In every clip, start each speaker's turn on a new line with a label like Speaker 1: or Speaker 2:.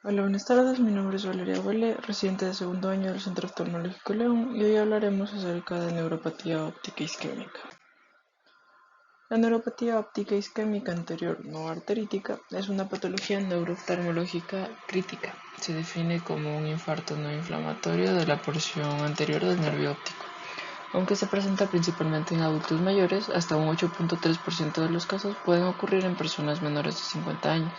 Speaker 1: Hola, buenas tardes. Mi nombre es Valeria Vele, residente de segundo año del Centro Oftalmológico León, y hoy hablaremos acerca de neuropatía óptica isquémica. La neuropatía óptica isquémica anterior no arterítica es una patología neurooftalmológica crítica. Se define como un infarto no inflamatorio de la porción anterior del nervio óptico. Aunque se presenta principalmente en adultos mayores, hasta un 8.3% de los casos pueden ocurrir en personas menores de 50 años.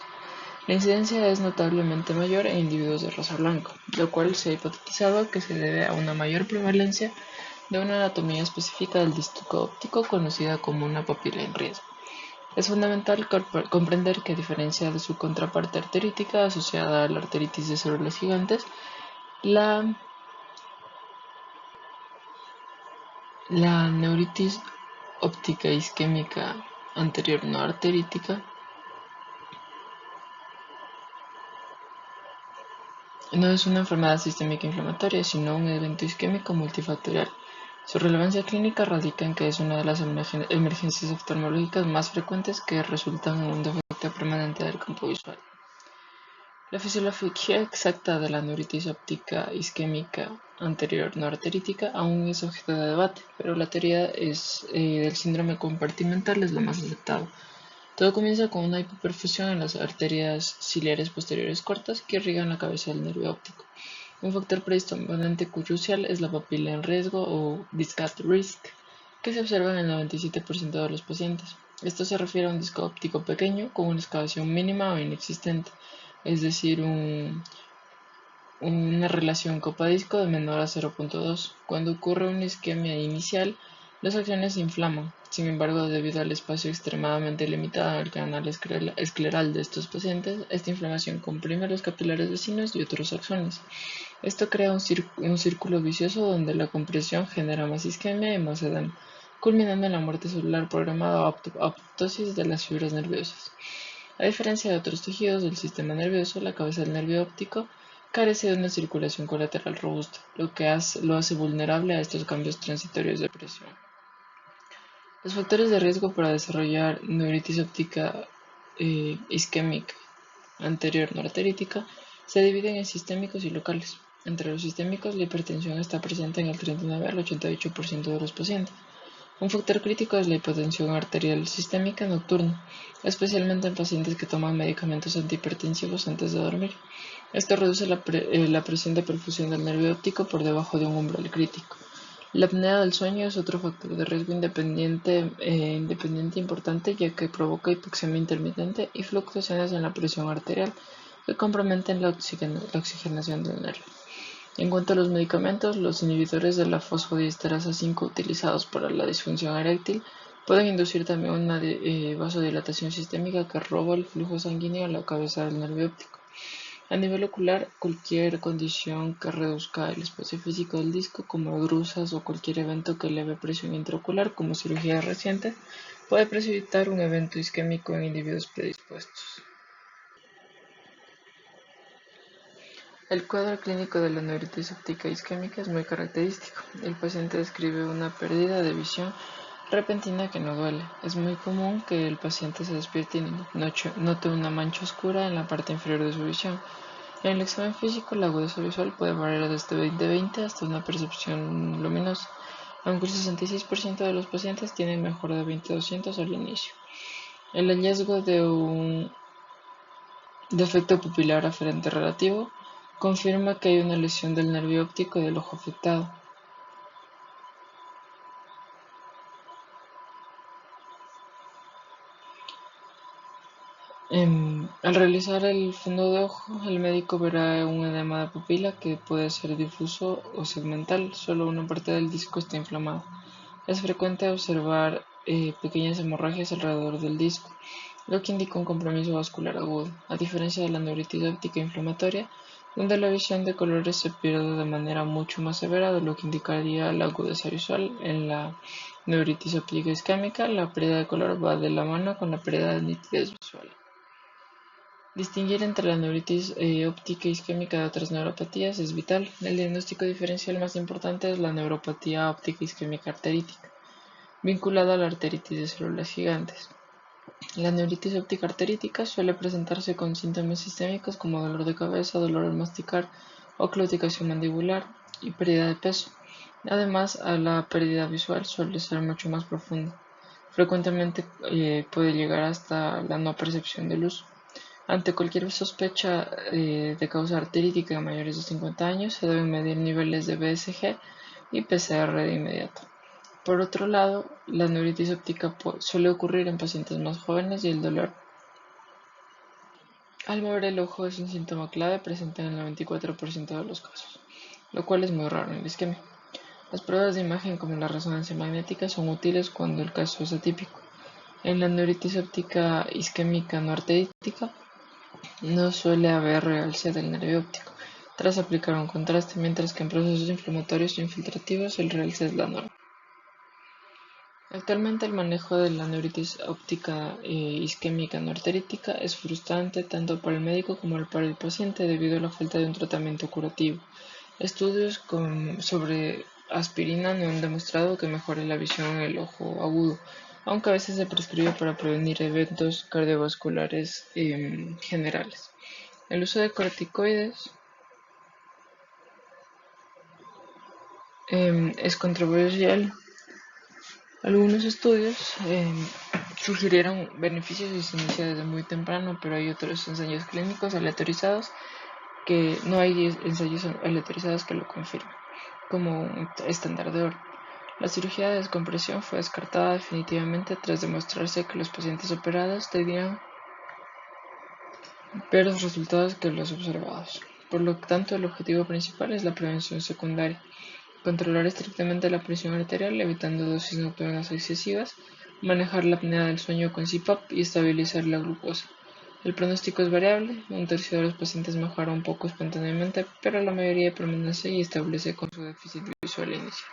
Speaker 1: La incidencia es notablemente mayor en individuos de raza blanca, lo cual se ha hipotetizado que se debe a una mayor prevalencia de una anatomía específica del disco óptico conocida como una papila en riesgo. Es fundamental comprender que, a diferencia de su contraparte arterítica asociada a la arteritis de células gigantes, la, la neuritis óptica isquémica anterior no arterítica no es una enfermedad sistémica inflamatoria, sino un evento isquémico multifactorial. Su relevancia clínica radica en que es una de las emergencias oftalmológicas más frecuentes que resultan en un defecto permanente del campo visual. La fisiología exacta de la neuritis óptica isquémica anterior no arterítica aún es objeto de debate, pero la teoría del síndrome compartimental es la más aceptada. Todo comienza con una hipoperfusión en las arterias ciliares posteriores cortas que irrigan la cabeza del nervio óptico. Un factor predisponente crucial es la papila en riesgo o disc at risk, que se observa en el 97% de los pacientes. Esto se refiere a un disco óptico pequeño con una excavación mínima o inexistente, es decir, una relación copa-disco de menor a 0.2. Cuando ocurre una isquemia inicial, las acciones se inflaman. Sin embargo, debido al espacio extremadamente limitado del canal escleral de estos pacientes, esta inflamación comprime los capilares vecinos y otros axones. Esto crea un círculo vicioso donde la compresión genera más isquemia y más edema, culminando en la muerte celular programada o apoptosis de las fibras nerviosas. A diferencia de otros tejidos del sistema nervioso, la cabeza del nervio óptico carece de una circulación colateral robusta, lo hace vulnerable a estos cambios transitorios de presión. Los factores de riesgo para desarrollar neuritis óptica isquémica anterior no arterítica se dividen en sistémicos y locales. Entre los sistémicos, la hipertensión está presente en el 39 al 88% de los pacientes. Un factor crítico es la hipotensión arterial sistémica nocturna, especialmente en pacientes que toman medicamentos antihipertensivos antes de dormir. Esto reduce la presión de perfusión del nervio óptico por debajo de un umbral crítico. La apnea del sueño es otro factor de riesgo independiente importante, ya que provoca hipoxemia intermitente y fluctuaciones en la presión arterial que comprometen la oxigenación del nervio. En cuanto a los medicamentos, los inhibidores de la fosfodiesterasa 5 utilizados para la disfunción eréctil pueden inducir también una vasodilatación sistémica que roba el flujo sanguíneo a la cabeza del nervio óptico. A nivel ocular, cualquier condición que reduzca el espacio físico del disco, como drusas o cualquier evento que eleve presión intraocular, como cirugías recientes, puede precipitar un evento isquémico en individuos predispuestos. El cuadro clínico de la neuritis óptica isquémica es muy característico. El paciente describe una pérdida de visión repentina que no duele. Es muy común que el paciente se despierte y note una mancha oscura en la parte inferior de su visión. En el examen físico, la agudeza visual puede variar desde 20/20 hasta una percepción luminosa, aunque el 66% de los pacientes tienen mejora de 20/200 al inicio. El hallazgo de un defecto pupilar aferente relativo confirma que hay una lesión del nervio óptico del ojo afectado. Al realizar el fondo de ojo, el médico verá un edema de pupila que puede ser difuso o segmental. Solo una parte del disco está inflamada. Es frecuente observar pequeñas hemorragias alrededor del disco, lo que indica un compromiso vascular agudo, a diferencia de la neuritis óptica inflamatoria, donde la visión de colores se pierde de manera mucho más severa de lo que indicaría la agudeza visual. En la neuritis óptica isquémica, la pérdida de color va de la mano con la pérdida de nitidez visual. Distinguir entre la neuritis óptica isquémica de otras neuropatías es vital. El diagnóstico diferencial más importante es la neuropatía óptica isquémica arterítica, vinculada a la arteritis de células gigantes. La neuritis óptica arterítica suele presentarse con síntomas sistémicos como dolor de cabeza, dolor al masticar o claudicación mandibular y pérdida de peso. Además, la pérdida visual suele ser mucho más profunda. Frecuentemente puede llegar hasta la no percepción de luz. Ante cualquier sospecha de causa arterítica en mayores de 50 años, se deben medir niveles de BSG y PCR de inmediato. Por otro lado, la neuritis óptica suele ocurrir en pacientes más jóvenes y el dolor al mover el ojo es un síntoma clave presente en el 94% de los casos, lo cual es muy raro en la isquemia. Las pruebas de imagen como la resonancia magnética son útiles cuando el caso es atípico. En la neuritis óptica isquémica no arterítica no suele haber realce del nervio óptico tras aplicar un contraste, mientras que en procesos inflamatorios o infiltrativos el realce es la norma. Actualmente el manejo de la neuritis óptica isquémica no arterítica es frustrante tanto para el médico como para el paciente debido a la falta de un tratamiento curativo. Estudios sobre aspirina no han demostrado que mejore la visión en el ojo agudo, aunque a veces se prescribe para prevenir eventos cardiovasculares generales. El uso de corticoides es controversial. Algunos estudios sugirieron beneficios y se inicia desde muy temprano, pero hay otros ensayos clínicos aleatorizados que no hay ensayos aleatorizados que lo confirmen, como un estándar de oro. La cirugía de descompresión fue descartada definitivamente tras demostrarse que los pacientes operados tenían peores resultados que los observados. Por lo tanto, el objetivo principal es la prevención secundaria. Controlar estrictamente la presión arterial, evitando dosis nocturnas excesivas, manejar la apnea del sueño con CPAP y estabilizar la glucosa. El pronóstico es variable, un tercio de los pacientes mejora un poco espontáneamente, pero la mayoría permanece y establece con su déficit visual inicial.